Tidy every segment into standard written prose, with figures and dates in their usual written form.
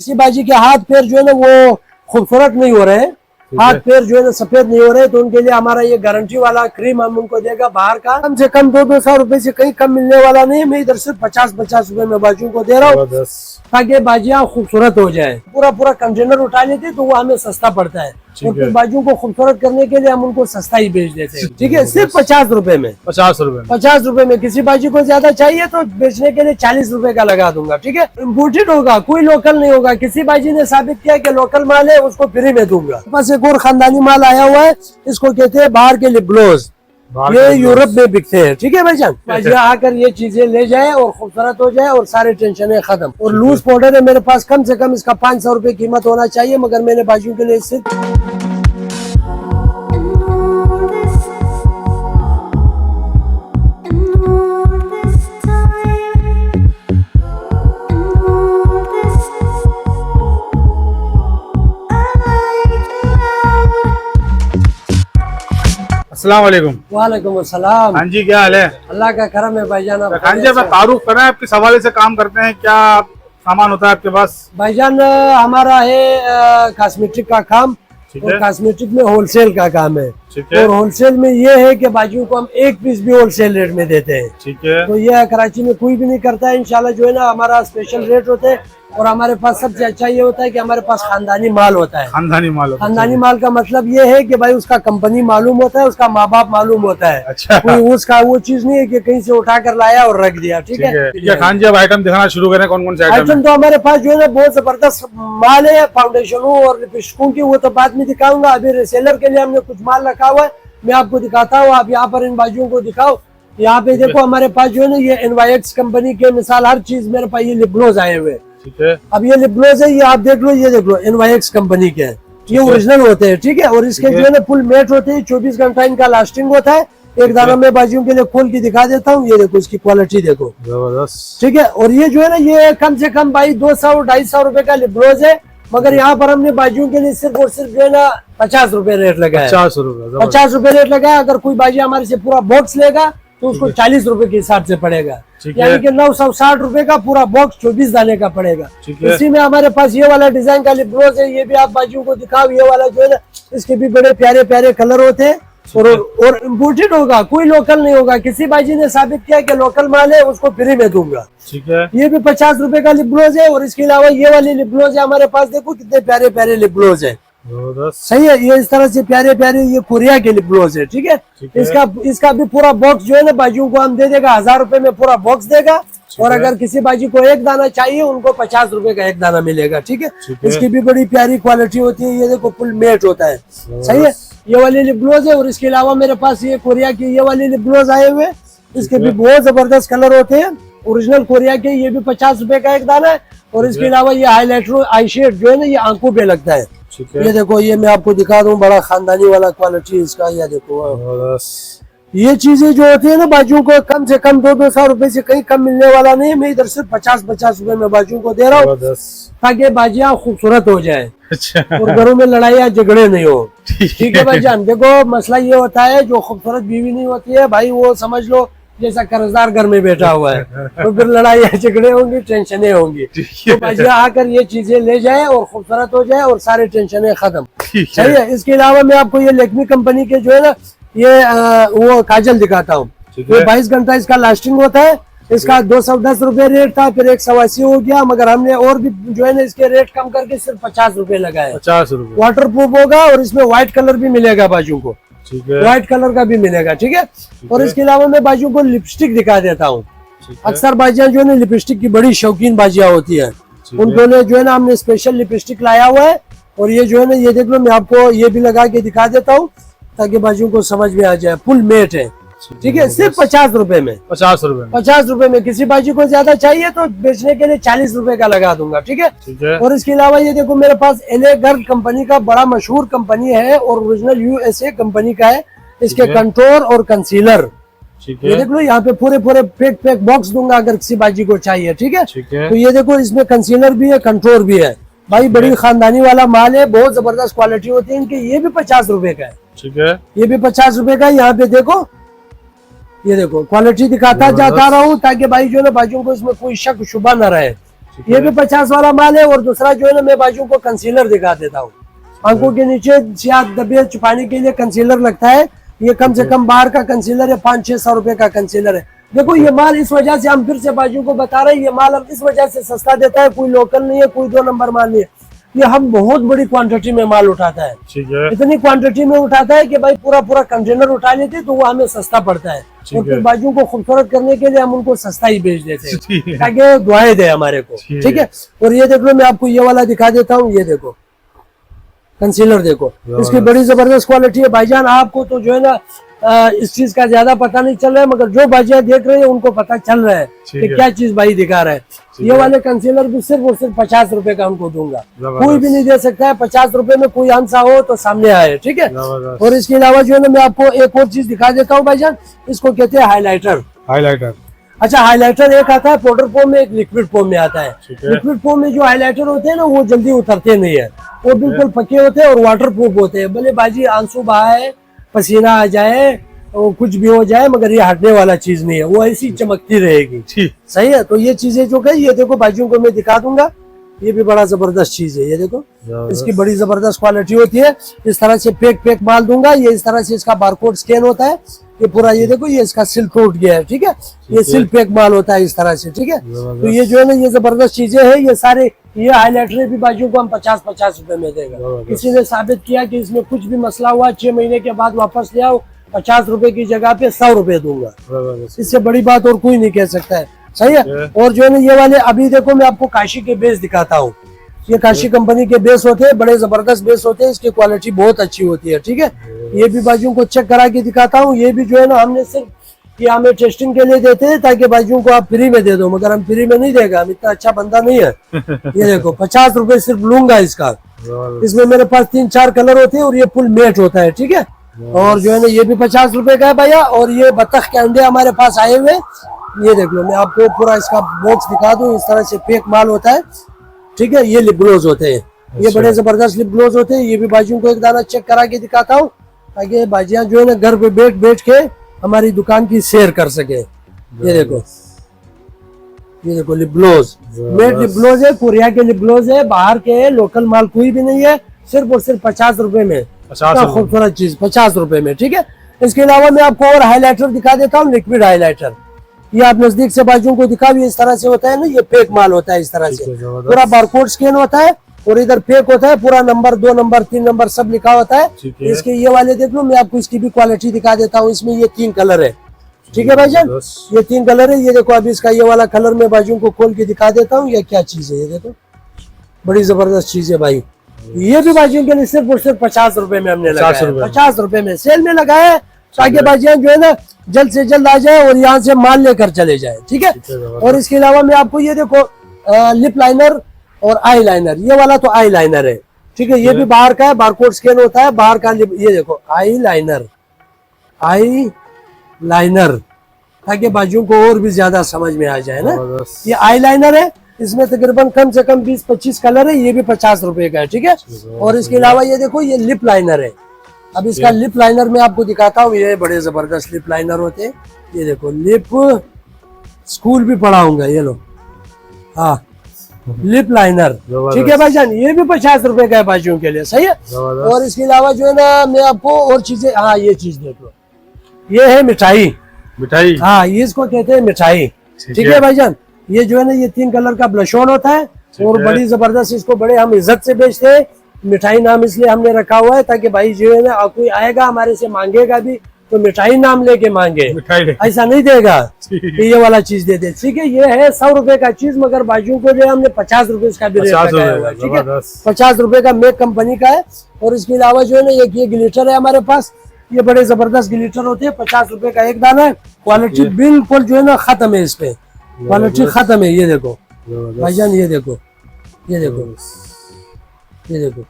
किसी बाजी के हाथ पैर जो है ना वो खूबसूरत नहीं हो रहे, हाथ पैर जो है ना सफेद नहीं हो रहे, तो उनके लिए हमारा ये गारंटी वाला क्रीम हम उनको देगा बाहर का। कम से कम 200 रुपए से कहीं कम मिलने वाला नहीं है। मैं इधर सिर्फ 50 रुपए में बाजियों को दे रहा हूँ ताकि बाजियां खूबसूरत हो जाए। पूरा कंटेनर उठा लेते तो वो हमें सस्ता पड़ता है, और फिर बाजियों को खूबसूरत करने के लिए हम उनको सस्ता ही बेच देते हैं। ठीक है, सिर्फ 50 रुपए में। 50 रुपए में। किसी बाजी को ज्यादा चाहिए तो बेचने के लिए 40 रुपए का लगा दूंगा। ठीक है, इम्पोर्टेड होगा, कोई लोकल नहीं होगा। किसी बाजी ने साबित किया कि लोकल माल है, उसको फ्री में दूंगा। बस एक और खानदानी माल आया हुआ है, इसको कहते हैं बाहर के लिप ग्लोव्स, ये यूरोप में बिकते हैं। ठीक है भाईजान, बाजियां आकर ये चीजें ले जाए और खूबसूरत हो जाए और सारे टेंशन खत्म। और लूज पाउडर है मेरे पास, कम से कम इसका 500 रुपए कीमत होना चाहिए, मगर मैंने बाजियों के लिए सिर्फ अस्सलाम वालेकुम। वालेकुम अस्सलाम। हाँ जी, क्या हाल है? अल्लाह का करम है भाईजान। खान जी, आप तारुफ करें, आप किस हवाले से काम करते हैं, क्या सामान होता है आपके पास? भाईजान हमारा है कॉस्मेटिक का काम, और कॉस्मेटिक में होलसेल का काम है। और होलसेल में ये है कि बाजियों को हम एक पीस भी होलसेल रेट में देते हैं। ठीक है, तो ये कराची में कोई भी नहीं करता है। इंशाल्लाह जो है ना हमारा स्पेशल रेट होता है, और हमारे पास सबसे अच्छा ये होता है कि हमारे पास खानदानी माल होता है। खानदानी माल होता है। खानदानी माल का मतलब ये है कि भाई उसका कंपनी मालूम होता है, उसका माँ बाप मालूम होता है। अच्छा, कोई उसका वो चीज नहीं है कि कहीं से उठा कर लाया और रख दिया। ठीक है खान जी, अब आइटम दिखाना शुरू करें, कौन कौन से आइटम? तो हमारे पास जो है ना बहुत जबरदस्त माल है, फाउंडेशनों और लिपस्टिकों की, वो तो बाद में दिखाऊंगा। अभी रिसेलर के लिए हमने कुछ माल रखा हुआ है, मैं आपको दिखाता हूँ। आप यहाँ पर इन बाजियों को दिखाओ। यहाँ पे देखो हमारे पास जो है ना ये एनवाईएक्स कंपनी के मिसाल हर चीज मेरे पास ये लिप ग्लोव्स आए हुए। ठीक है, अब ये लिप ग्लोव्स है, ये आप देख लो, ये देख लो एनवाईएक्स कंपनी के, ये ओरिजिनल होते हैं। ठीक है, और इसके जो है ना फुल मेट होते हैं, 24 घंटा इनका लास्टिंग होता है। एक दाना में बाजियों के लिए खोल के दिखा देता हूँ, ये देखो इसकी क्वालिटी देखो, जबरदस्त। ठीक है। और ये जो है ना ये कम से कम भाई 200-250 रुपए का लिप ग्लोव्स है, मगर यहाँ पर हमने बाजियों के लिए सिर्फ और सिर्फ जो है ना 50 रुपए रेट लगाया। 50 रुपए रेट लगाया। अगर कोई बाजी हमारे से पूरा बॉक्स लेगा तो उसको 40 रुपए के हिसाब से पड़ेगा, यानी कि 960 रुपए का पूरा बॉक्स 24 दाने का पड़ेगा। इसी में हमारे पास ये वाला डिजाइन का लिप ग्लोव्स है, ये भी आप बाजियों को दिखाओ। ये वाला जो है ना इसके भी बड़े प्यारे प्यारे कलर होते हैं, और इम्पोर्टेड होगा, कोई लोकल नहीं होगा। किसी बाजी ने साबित किया कि लोकल माल है, उसको फ्री में दूंगा। ठीक है, ये भी 50 रुपए का लिप ग्लोव्स है, और इसके अलावा ये वाले लिप ग्लोव्स है हमारे पास, देखो कितने प्यारे प्यारे लिप ग्लोव्स है। सही है, ये इस तरह से प्यारे प्यारे ये कोरिया के लिप ग्लोव्स है। ठीक है, इसका भी पूरा बॉक्स जो है ना बाजियों को हम दे देगा 1000 रुपए में, पूरा बॉक्स देगा। और अगर किसी बाजी को एक दाना चाहिए, उनको 50 रुपए का एक दाना मिलेगा। ठीक है, इसकी भी बड़ी प्यारी क्वालिटी होती है। ये देखो फुल मेट होता है। सही है, ये वाले लिप ग्लोव्स है। और इसके अलावा मेरे पास ये कोरिया के ये वाले लिप ग्लोव्स आए हुए, इसके भी बहुत जबरदस्त कलर होते हैं, ओरिजिनल कोरिया के। ये भी 50 रुपए का एक दाना है। और इसके अलावा ये हाईलाइटर आई शेड जो है ना ये आंखों पे लगता है। ये देखो, ये मैं आपको दिखा दूं, बड़ा खानदानी वाला क्वालिटी इसका। ये देखो, ये चीजें जो होती है ना बाजियों को कम से कम 200 रुपए से कहीं कम मिलने वाला नहीं है। मैं इधर सिर्फ 50 रुपए में बाजियों को दे रहा हूँ ताकि बाजियां खूबसूरत हो जाए। अच्छा, और घरों में लड़ाइयाँ झगड़े नहीं हो। ठीक है भाईजान, देखो मसला ये होता है, जो खूबसूरत बीवी नहीं होती है भाई, वो समझ लो जैसा कर्जदार घर में बैठा हुआ है, तो फिर लड़ाइयाँ झगड़े होंगी, टेंशनें होंगी। तो बाजियां आकर ये चीजें ले जाए और खूबसूरत हो जाए और सारे टेंशनें खत्म। सही है। इसके अलावा मैं आपको ये लैक्मी कंपनी के जो है ना ये वो काजल दिखाता हूँ। ये 22 घंटा इसका लास्टिंग होता है। इसका 210 रुपए रेट था, फिर 180 हो गया, मगर हमने और भी जो है ना इसके रेट कम करके सिर्फ 50 रुपए लगाए। 50 रुपए। वाटर प्रूफ होगा, और इसमें व्हाइट कलर भी मिलेगा बाजू को। व्हाइट कलर का भी मिलेगा। ठीक है, और इसके अलावा मैं बाजू को लिपस्टिक दिखा देता हूँ। अक्सर बाजियां जो है ना लिपस्टिक की बड़ी शौकीन बाजियां होती है, उनको जो है ना हमने स्पेशल लिपस्टिक लाया हुआ है। और ये जो है ना ये देख लो, मैं आपको ये भी लगा के दिखा देता हूँ ताकि बाजियों को समझ में आ जाए। फुल मेट है। ठीक है, सिर्फ 50 रुपए में। 50 रुपए। 50 रुपए में। किसी बाजी को ज्यादा चाहिए तो बेचने के लिए 40 रुपए का लगा दूंगा। ठीक है, और इसके अलावा ये देखो मेरे पास एलेगर्ल कंपनी का बड़ा मशहूर कंपनी है, और ओरिजिनल USA कंपनी का है। इसके कंटोर और कंसीलर, ये देख लो, यहाँ पे पूरे पैक बॉक्स दूंगा अगर किसी बाजी को चाहिए। ठीक है, तो ये देखो इसमें कंसीलर भी है, कंटोर भी है भाई, बड़ी खानदानी वाला माल है, बहुत जबरदस्त क्वालिटी होती है इनकी। ये भी 50 रुपए का है। ठीक है, ये भी 50 रुपए का। यहाँ पे देखो, ये देखो क्वालिटी दिखाता जाता रहा हूँ ताकि भाई जो है ना बाजियों को इसमें कोई शक शुबा न रहे। ये भी 50 वाला माल है। और दूसरा जो है ना, मैं बाजू को कंसीलर दिखा देता हूँ। आंखों के नीचे स्याह धब्बे छुपाने के लिए कंसीलर लगता है। ये कम से कम बाहर का कंसीलर है, 500-600 रुपए का कंसीलर है। देखो ये माल इस वजह से हम फिर से बाजू को बता रहे हैं, ये माल हम इस वजह से सस्ता देता है, कोई लोकल नहीं है, कोई 2 नंबर माल नहीं है। ये हम बहुत बड़ी क्वांटिटी में माल उठाता है। ठीक है। इतनी क्वांटिटी में उठाता है कि भाई पूरा कंटेनर उठा लेते तो वो हमें सस्ता पड़ता है। और फिर बाजू को खूबसूरत करने के लिए हम उनको सस्ता ही बेच देते हैं ताकि दुआएं दे हमारे को। ठीक है। और ये देख लो, मैं आपको ये वाला दिखा देता हूँ। ये देखो कंसीलर, देखो इसकी बड़ी जबरदस्त क्वालिटी है भाईजान। आपको तो जो है ना इस चीज का ज्यादा पता नहीं चल रहा है, मगर जो भाईजान देख रहे हैं उनको पता चल रहा है कि क्या चीज भाई दिखा रहा है। ये वाले कंसीलर भी सिर्फ और सिर्फ 50 रुपए का उनको दूंगा, कोई भी नहीं दे सकता है। 50 रुपए में कोई आंसा हो तो सामने आए। ठीक है। और इसके अलावा जो है ना, मैं आपको एक और चीज दिखा देता हूँ भाईजान। इसको कहते हैं हाईलाइटर। हाईलाइटर, अच्छा, हाईलाइटर एक आता है पाउडर फॉर्म में, एक लिक्विड फॉर्म में आता है। लिक्विड फॉर्म में जो हाईलाइटर होते हैं ना, वो जल्दी उतरते नहीं है, वो बिल्कुल पके होते हैं और वाटर प्रूफ होते हैं। भले बाजी आंसू बहाए, पसीना आ जाए, और कुछ भी हो जाए, मगर ये हटने वाला चीज नहीं है, वो ऐसी चमकती रहेगी। सही है। तो ये चीजें जो है, ये देखो बाजियों को मैं दिखा दूंगा। ये भी बड़ा जबरदस्त चीज है। ये देखो इसकी बड़ी जबरदस्त क्वालिटी होती है। इस तरह से पैक माल दूंगा। ये इस तरह से इसका बारकोड स्कैन होता है। ये पूरा, ये देखो, ये इसका सिल टूट गया है। ठीक है। ये सिल पैक माल होता है इस तरह से। ठीक है। तो ये जो है ना, ये जबरदस्त चीजें हैं। ये सारे ये हाईलाइटर भी बाजू को हम 50-50 रुपए में देगा। किसी ने साबित किया कि इसमें कुछ भी मसला हुआ, 6 महीने के बाद वापस ले आओ, 50 रुपए की जगह पे 100 रुपए दूंगा। इससे बड़ी बात और कोई नहीं कह सकता है। सही है। और जो है ना, ये वाले अभी देखो, मैं आपको काशी के बेस दिखाता हूँ। ये काशी कंपनी के बेस होते हैं, बड़े जबरदस्त बेस होते हैं। इसकी क्वालिटी बहुत अच्छी होती है। ठीक है। ये भी बाजू को चेक करा के दिखाता हूँ। ये भी जो है ना, हमने सिर्फ ये हमें टेस्टिंग के लिए देते हैं ताकि बाजू को आप फ्री में दे दो, मगर हम फ्री में नहीं देगा, हम इतना अच्छा बंदा नहीं है। ये देखो 50 रुपए सिर्फ लूंगा इसका। इसमें मेरे पास 3-4 कलर होते हैं और ये फुल मैट होता है। ठीक है। और जो है ना, ये भी 50 रुपए का है भैया। और ये बतख के अंडे हमारे पास आए हुए, ये देख लो, मैं आपको पूरा इसका बॉक्स दिखा दूं। इस तरह से पैक माल होता है। ठीक है। ये लिप ग्लोज होते हैं। ये बड़े जबरदस्त लिप ग्लोज होते हैं। ये भी बाजियों को एक दाना चेक करा के दिखाता हूँ ताकि बाजियां जो है ना, घर पे बैठ के हमारी दुकान की शेयर कर सके। ये देखो, ये देखो lip gloss, made lip gloss है, कोरिया के लिप ग्लोज है, बाहर के लोकल माल कोई भी नहीं है। सिर्फ और सिर्फ 50 रुपए में, खूबसूरत चीज 50 रुपए में। ठीक है। इसके अलावा मैं आपको और हाईलाइटर दिखा देता हूँ, लिक्विड हाईलाइटर। ये आप नजदीक से बाजू को दिखा भी, इस तरह से होता है ना, ये पैक माल होता है। इस तरह से पूरा बारकोड स्कैन होता है और इधर पैक होता है, पूरा नंबर, 2 नंबर, 3 नंबर सब लिखा होता है। इसके ये वाले देख लो, मैं आपको इसकी भी क्वालिटी दिखा देता हूँ। इसमें ये 3 कलर है। ठीक है भाईजान, ये 3 कलर है। ये देखो, अभी इसका ये वाला कलर मैं बाजू को खोल के दिखा देता हूँ। ये क्या चीज है, ये देखो, बड़ी जबरदस्त चीज है भाई। ये भी बाजियों के लिए सिर्फ और सिर्फ 50 रुपए में हमने लगाया, 50 रुपए में सेल में लगाया है ताकि बाजियां जो है ना, जल्द से जल्द आ जाए और यहाँ से माल लेकर चले जाए। ठीक है। और इसके अलावा मैं आपको ये देखो, लिप लाइनर और आई लाइनर, ये वाला तो आई लाइनर है। ठीक है। ये भी बाहर का है, बारकोड स्कैन होता है बाहर का। ये देखो आई लाइनर, आई लाइनर, ताकि बाजुओं को और भी ज्यादा समझ में आ जाए ना। ये आई लाइनर है। इसमें तकरीबन कम से कम 20-25 कलर है। ये भी 50 रुपए का है। ठीक है। और इसके अलावा ये देखो, ये लिप लाइनर है। अब इसका लिप लाइनर मैं आपको दिखाता हूँ। ये बड़े जबरदस्त लिप लाइनर होते हैं। ये देखो, लिप स्कूल भी पढ़ाऊंगा। ये लो, हाँ, लिप लाइनर। ठीक है भाईजान, ये भी 50 रुपए का है बाजियों के लिए। सही है। और इसके अलावा जो है ना, मैं आपको और चीजें, हाँ, ये चीज देख लो, ये है मिठाई। मिठाई, हाँ, ये इसको कहते हैं मिठाई। ठीक है भाईजान। ये जो है ना, ये 3 कलर का ब्लश ऑन होता है और बड़ी जबरदस्त, इसको बड़े हम इज्जत से बेचते हैं। मिठाई नाम इसलिए हमने रखा हुआ है ताकि भाई जो है ना, कोई आएगा हमारे से मांगेगा भी तो मिठाई नाम लेके मांगे, ऐसा नहीं देगा कि ये वाला चीज दे दे। ठीक है। ये है 100 रुपए का चीज, मगर बाजू को जो है हमने 50 रुपए इसका भी रेट लगाया हुआ है। ठीक है। 50 रुपए का मेक कंपनी का है। और इसके अलावा जो है ना, एक ये ग्लिटर है हमारे पास। ये बड़े जबरदस्त ग्लिटर होते हैं, 50 रुपए का एक दाना है। क्वालिटी बिल्कुल जो है ना खत्म है, इस पे क्वालिटी खत्म है। ये देखो भाईजान, ये देखो, ये देखो, ये देखो।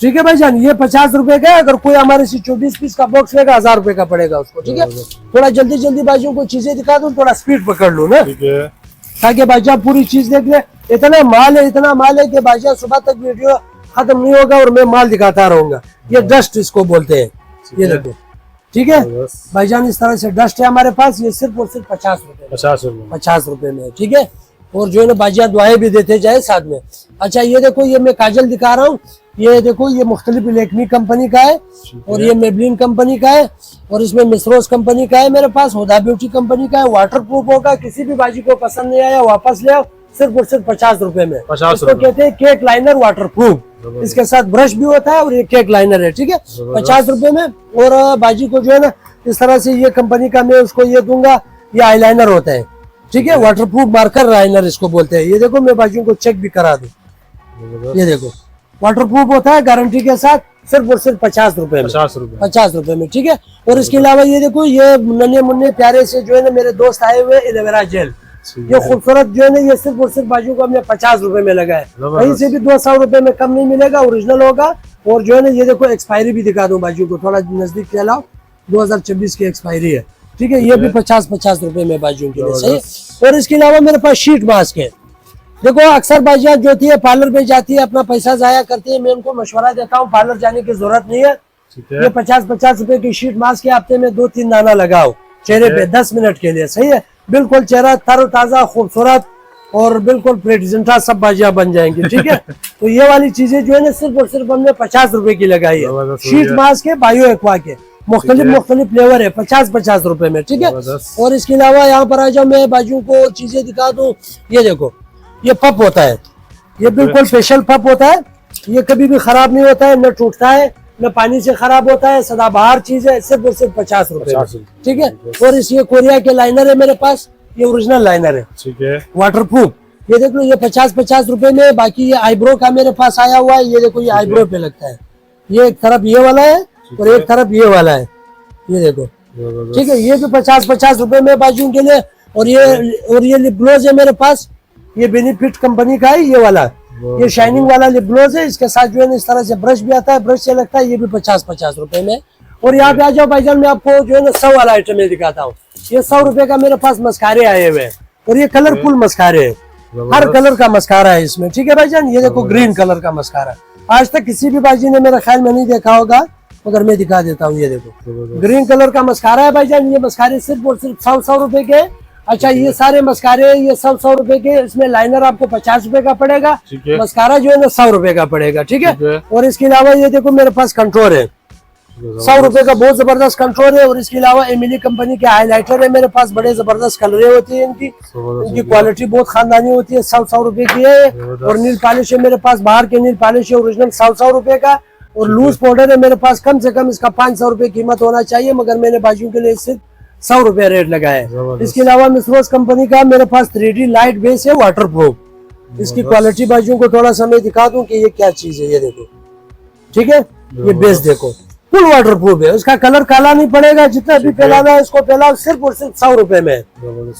ठीक है भाईजान, ये 50 रुपए का है। अगर कोई हमारे से 24 पीस का बॉक्स लेगा, 1000 रुपए का पड़ेगा उसको। ठीक है। थोड़ा जल्दी जल्दी बाजियों को चीजें दिखा दूं, थोड़ा स्पीड पकड़ लूं ना, ताकि बाजिया पूरी चीज देख ले। इतना माल है कि बाजिया सुबह तक वीडियो खत्म नहीं होगा और मैं माल दिखाता रहूंगा। ये डस्ट इसको बोलते हैं। ये देखो। ठीक है भाईजान, इस तरह से डस्ट है हमारे पास। ये सिर्फ और सिर्फ 50 रुपए, 50 रुपए में। ठीक है। और जो है ना बाजिया दुआएं भी देते जाए साथ में। अच्छा ये देखो, ये मैं काजल दिखा रहा हूँ, ये देखो ये मुख्तलिफ लैक्मी कंपनी का है और ये मेबलिन कंपनी का है और इसमें मिसरोज कंपनी का है मेरे पास, हुदा ब्यूटी कंपनी का है। वाटर प्रूफ होगा, किसी भी बाजी को पसंद नहीं आया वापस ले आओ, सिर्फ और सिर्फ 50 रुपए में। 50 इसको कहते हैं केक लाइनर वाटर प्रूफ, इसके साथ ब्रश भी होता है और ये केक लाइनर है, ठीक है, 50 रुपए में। और बाजी को जो है ना इस तरह से ये कंपनी का मैं उसको ये दूंगा, ये आईलाइनर होता है, ठीक है, वाटर प्रूफ मार्कर लाइनर इसको बोलते हैं। ये देखो मैं बाजियों को चेक भी करा दूं, ये देखो वाटर प्रूफ होता है गारंटी के साथ, सिर्फ और सिर्फ 50 रुपए में, 50 रुपए में, ठीक है। और इसके अलावा ये देखो ये नन्हे मुन्ने प्यारे से जो है ना मेरे दोस्त आए हुए एलोवेरा जेल, ये खूबसूरत जो है ना ये सिर्फ और सिर्फ बाजू को हमने 50 रुपए में लगाया, कहीं से भी 200 रुपए में कम नहीं मिलेगा, ओरिजिनल होगा। और जो है ना ये देखो एक्सपायरी भी दिखा दूं बाजू को, थोड़ा नजदीक चलाओ, 2024 की एक्सपायरी है, ठीक है। ये भी 50 रुपए में बाजू के लिए, सही। और इसके अलावा मेरे पास शीट मास्क है। देखो अक्सर बाजियां जो होती है पार्लर पे जाती है, अपना पैसा जाया करती है, मैं उनको मशवरा देता हूँ पार्लर जाने की जरूरत नहीं है। ये 50 रुपए की शीट मास्क के हफ्ते में 2-3 दाना लगाओ चेहरे पे 10 मिनट के लिए, सही है। बिल्कुल चेहरा तरोताजा खूबसूरत और बिल्कुल प्रेजेंटा सब बाजियां बन जाएंगी, ठीक है। तो ये वाली चीजें जो है ना सिर्फ और सिर्फ हमने 50 रुपए की लगाई है। शीट मास्क है बायो एक्वा के, मुख्तलिफ फ्लेवर है, 50 रुपए में, ठीक है। और इसके अलावा यहाँ पर आ जाओ, मैं बाजू को चीजें दिखा दूं। ये देखो ये पप होता है, ये बिल्कुल स्पेशल पप होता है, ये कभी भी खराब नहीं होता है, न टूटता है न पानी से खराब होता है, सदाबहार चीज है, सिर्फ और सिर्फ 50 रुपए, ठीक है। और इस ये कोरिया के लाइनर है मेरे पास, ये ओरिजिनल लाइनर है, ठीक है, वाटर प्रूफ। ये देख लो ये 50 रुपए में। बाकी ये आईब्रो का मेरे पास आया हुआ है, ये देखो ये आईब्रो पे लगता है, ये एक तरफ ये वाला है और एक तरफ ये वाला है, ये देखो, ठीक है। ये भी 50 रुपए में बाजू के लिए। और ये लिप ग्लोज है मेरे पास, ये बेनिफिट कंपनी का है, ये वाला, ये शाइनिंग वाला लिप ग्लोज है। इसके साथ जो है इस तरह से ब्रश भी आता है, ब्रश से लगता है, ये भी 50 रुपए में। और यहाँ पे आ जाओ भाईजान, मैं आपको जो है ना 100 वाला आइटम दिखाता हूँ। ये 100 रुपए का मेरे पास मस्कारे आए हुए हैं और ये कलरफुल मस्कारे है, हर कलर का मस्कारा है इसमें, ठीक है भाईजान। ये देखो ग्रीन कलर का मस्कारा, आज तक किसी भी बाजी ने मेरा ख्याल में नहीं देखा होगा, मगर मैं दिखा देता हूँ। ये देखो ग्रीन कलर का मस्कारा है भाईजान। ये मस्कारे सिर्फ और सिर्फ 100 रुपए के। अच्छा ये सारे मस्कारे ये 100 रुपए के, इसमें लाइनर आपको 50 रुपए का पड़ेगा, मस्कारा जो है ना 100 रुपए का पड़ेगा, ठीक है। और इसके अलावा ये देखो मेरे पास कंट्रोल है, 100 रुपए का बहुत जबरदस्त कंट्रोल है। और इसके अलावा एमिली कंपनी के हाईलाइटर है मेरे पास, बड़े जबरदस्त कलरें होती है इनकी, इनकी क्वालिटी बहुत खानदानी होती है, 100 रुपए की है। और नील पॉलिश है मेरे पास, बाहर के नील पॉलिश है ओरिजिनल 100 रुपए का। और लूज पाउडर है मेरे पास, कम से कम इसका 500 रुपए कीमत होना चाहिए, मगर मैंने बाजू के लिए सिर्फ 100 रुपए रेट लगाया है। इसके अलावा मिसरोज कंपनी का मेरे पास 3D लाइट बेस है वाटर प्रूफ। इसकी क्वालिटी बाजू को थोड़ा सा मैं दिखा दूं कि ये क्या चीज है, ये देखो, ठीक है। ये बेस देखो फुल वाटर प्रूफ है, उसका कलर काला नहीं पड़ेगा, जितना भी फैलाना है इसको फैलाओ, सिर्फ और सिर्फ 100 रुपए में।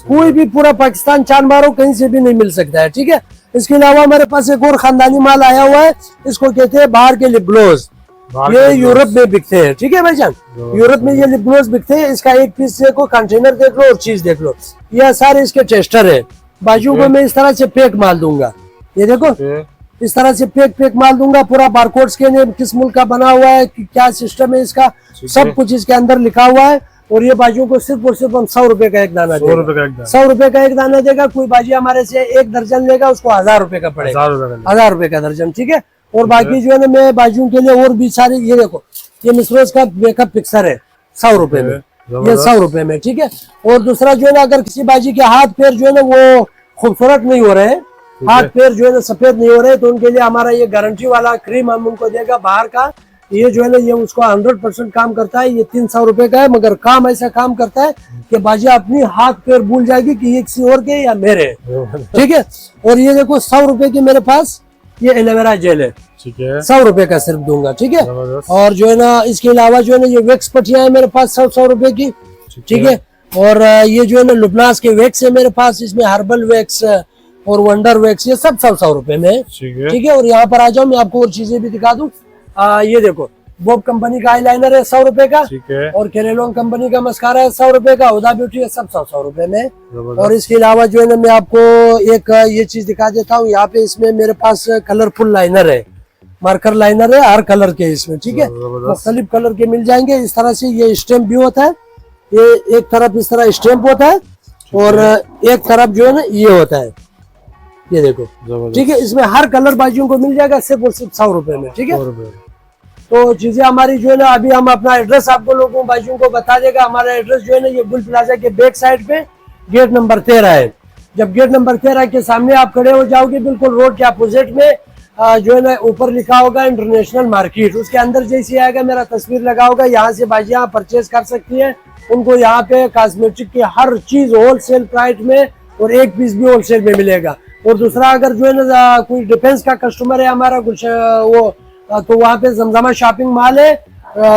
कोई भी पूरा पाकिस्तान चांद मारो कहीं से भी नहीं मिल सकता है, ठीक है। इसके अलावा मेरे पास एक और खानदानी माल आया हुआ है, इसको कहते हैं बाहर के लिप ग्लोज, ये यूरोप में बिकते हैं, ठीक है भाईजान। यूरोप में ये लिप ग्लोज बिकते हैं। इसका एक पीस देखो, कंटेनर देख लो और चीज देख लो, ये सारे इसके टेस्टर है। बाजू को मैं इस तरह से पैक माल दूंगा, ये देखो इस तरह से पैक माल दूंगा, पूरा बारकोड स्कैन किस मुल्क का बना हुआ है, क्या सिस्टम है इसका, सब कुछ इसके अंदर लिखा हुआ है। और ये बाजू को सिर्फ और सिर्फ हम 100 रुपए का एक दाना देगा, 100 रुपए का एक दाना देगा। कोई बाजी हमारे से एक दर्जन लेगा उसको 1000 रुपए का पड़ेगा, 1000 रुपए का दर्जन, ठीक है। और बाकी जो है ना मैं बाजू के लिए और भी सारे, ये देखो ये मिसरोज का मेकअप पिक्चर है 100 रुपए में, ये 100 रुपए में, ठीक है। और दूसरा जो है ना अगर किसी बाजी के हाथ पैर जो है ना वो खूबसूरत नहीं हो रहे, हाथ पैर जो है ना सफेद नहीं हो रहे, तो उनके लिए हमारा ये गारंटी वाला क्रीम हम उनको देगा बाहर का। ये जो है ना ये उसको 100% काम करता है। ये 300 रुपए का है, मगर काम ऐसा काम करता है कि बाजी अपनी हाथ पैर भूल जाएगी कि ये किसी और के या मेरे, ठीक है। और ये देखो 100 रुपए की मेरे पास ये एलोवेरा जेल है, ठीक है, 100 रुपए का सिर्फ दूंगा, ठीक है। और जो है ना इसके अलावा जो है ना ये वैक्स पट्टियां है मेरे पास 100 रुपए की, ठीक है। और ये जो है ना लुबनास के वैक्स है मेरे पास, इसमें हर्बल वैक्स और वंडर वैक्स, ये सब 100 रुपए में, ठीक है। और यहाँ पर आ जाओ मैं आपको और चीजें भी दिखा दूं। ये देखो बॉब कंपनी का आईलाइनर है 100 रुपए का, और केरेलोन कंपनी का मस्कारा है 100 रुपए का, हुदा ब्यूटी है, सब 100 रुपए में। और इसके अलावा जो है ना मैं आपको एक ये चीज दिखा देता हूँ। यहाँ पे इसमें मेरे पास कलरफुल लाइनर है, मार्कर लाइनर है हर कलर के इसमें, ठीक है, मुख्तलिफ कलर के मिल जाएंगे। इस तरह से ये स्टैम्प भी होता है, ये एक तरफ इस तरह स्टैम्प होता है और एक तरफ जो है ना ये होता है, ये देखो, ठीक है। इसमें हर कलर बाजियों को मिल जाएगा सिर्फ और सिर्फ 100 रुपए में, ठीक है। तो चीजें हमारी जो है ना, अभी हम अपना एड्रेस आपको लोगों बाजियों को बता देगा। हमारा एड्रेस जो है ना, ये गुल प्लाजा के बैक साइड पे गेट नंबर 13 है। जब गेट नंबर 13 के सामने आप खड़े हो जाओगे, बिल्कुल रोड के अपोजिट में जो है ना ऊपर लिखा होगा इंटरनेशनल मार्केट, उसके अंदर जैसे आएगा मेरा तस्वीर लगा होगा। यहाँ से बाजियां परचेज कर सकती है। उनको यहाँ पे कॉस्मेटिक की हर चीज होलसेल प्राइस में और एक पीस भी होलसेल में मिलेगा। और दूसरा, अगर जो है ना कोई डिफेंस का कस्टमर है हमारा कुछ वो, तो वहाँ पे जमजमा शॉपिंग मॉल है,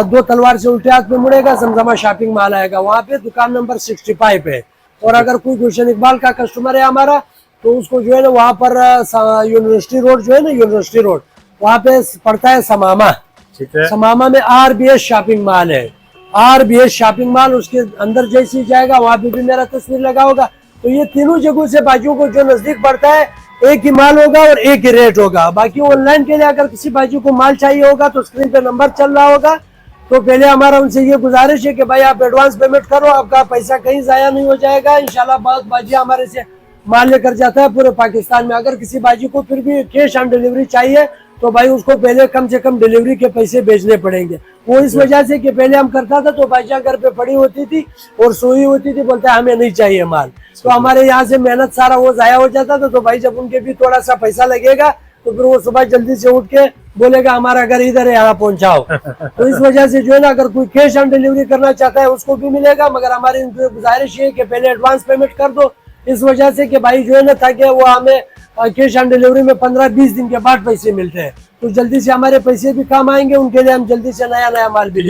2 तलवार से उल्टे हाथ में मुड़ेगा, जमजमा शॉपिंग मॉल आएगा, वहाँ पे दुकान नंबर 65 है। और अगर कोई गुलशन इकबाल का कस्टमर है हमारा, तो उसको जो है ना वहाँ पर यूनिवर्सिटी रोड जो है ना, यूनिवर्सिटी रोड वहाँ पे पड़ता है समामा, ठीक है। समामा में RBS शॉपिंग मॉल है, RBS शॉपिंग मॉल, उसके अंदर जैसे ही जाएगा वहाँ पे भी मेरा तस्वीर लगा होगा। तो ये तीनों जगहों से बाजियों को जो नजदीक पड़ता है, एक ही माल होगा और एक ही रेट होगा। बाकी ऑनलाइन के लिए अगर किसी बाजी को माल चाहिए होगा तो स्क्रीन पे नंबर चल रहा होगा। तो पहले हमारा उनसे ये गुजारिश है कि भाई आप एडवांस पेमेंट करो, आपका पैसा कहीं जाया नहीं हो जाएगा। इंशाल्लाह बहुत बाजी हमारे से माल लेकर जाता है पूरे पाकिस्तान में। अगर किसी बाजी को फिर भी कैश ऑन डिलीवरी चाहिए तो भाई उसको पहले कम से कम डिलीवरी के पैसे भेजने पड़ेंगे। वो इस वजह से कि पहले हम करता था तो बाजियां घर पे पड़ी होती थी और सोई होती थी, बोलता है हमें नहीं चाहिए माल, तो हमारे यहाँ से मेहनत सारा वो जाया हो जाता था। तो भाई जब उनके भी थोड़ा सा पैसा लगेगा तो फिर वो सुबह जल्दी से उठ के बोलेगा हमारा घर इधर है, यहाँ पहुंचाओ। तो इस वजह से जो है ना, अगर कोई कैश ऑन डिलीवरी करना चाहता है उसको भी मिलेगा, मगर हमारी गुजारिश है कि पहले एडवांस पेमेंट कर दो, इस वजह से कि भाई जो है ना, ताकि वो हमें कैश ऑन डिलीवरी में 15-20 दिन के बाद पैसे मिलते हैं, तो जल्दी से हमारे पैसे भी काम आएंगे, उनके लिए हम जल्दी से नया नया माल भी